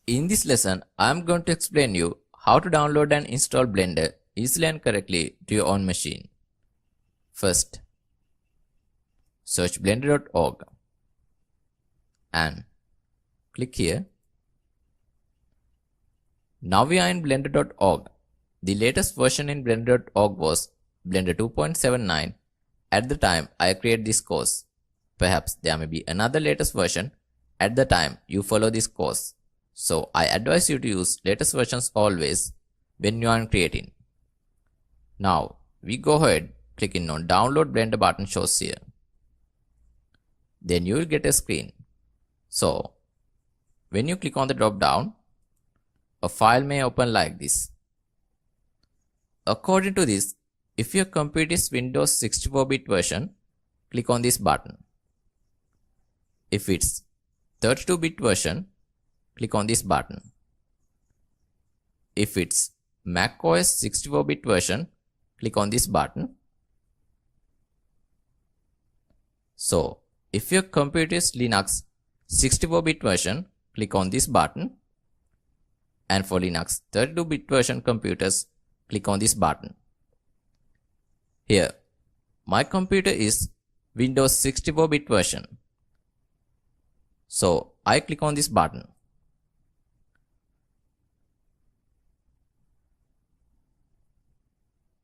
In this lesson, I am going to explain you how to download and install Blender easily and correctly to your own machine. First, search blender.org and click here. Now we are in blender.org. The latest version in blender.org was Blender 2.79 at the time I created this course. Perhaps there may be another latest version at the time you follow this course. So I advise you to use latest versions always when you are creating. Now we go ahead clicking on download Blender button shows here. Then you will get a screen. So when you click on the drop down, a file may open like this. According to this, if your computer is Windows 64-bit version, click on this button. If it's 32-bit version, click on this button. If it's Mac OS 64-bit version, click on this button. So, if your computer is Linux 64-bit version, click on this button. And for Linux 32-bit version computers, click on this button. Here, my computer is Windows 64-bit version. So, I click on this button.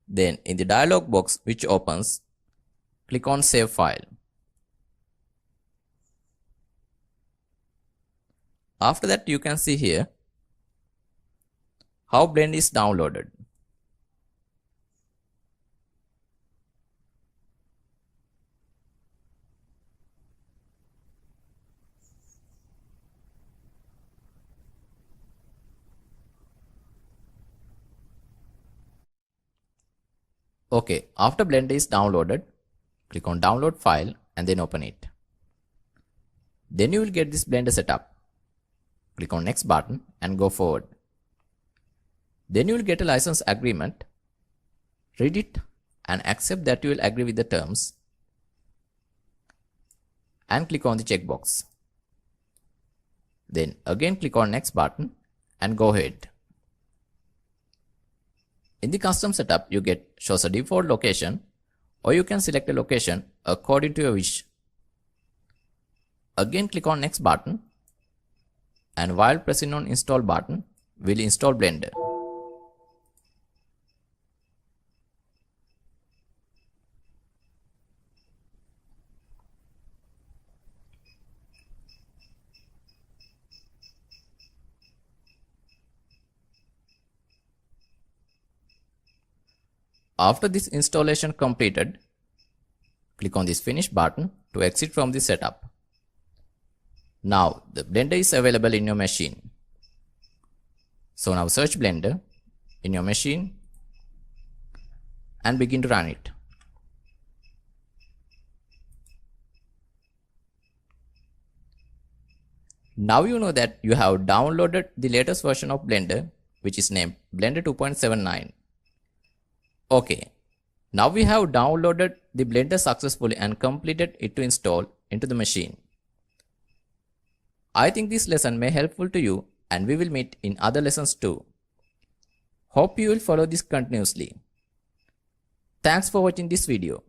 Then in the dialog box which opens, click on Save File. After that, you can see here how Blender is downloaded. Okay, after Blender is downloaded, click on download file and then open it. Then you will get this Blender setup. Click on next button and go forward. Then you will get a license agreement. Read it and accept that you will agree with the terms. And click on the checkbox. Then again click on next button and go ahead. In the custom setup, you get shows a default location, or you can select a location according to your wish. Again click on next button, and while pressing on install button, we'll install Blender. After this installation completed, click on this finish button to exit from the setup. Now the Blender is available in your machine. So now search Blender in your machine and begin to run it. Now you know that you have downloaded the latest version of Blender, which is named Blender 2.79. Okay, now we have downloaded the Blender successfully and completed it to install into the machine. I think this lesson may be helpful to you, and we will meet in other lessons too. Hope you will follow this continuously. Thanks for watching this video.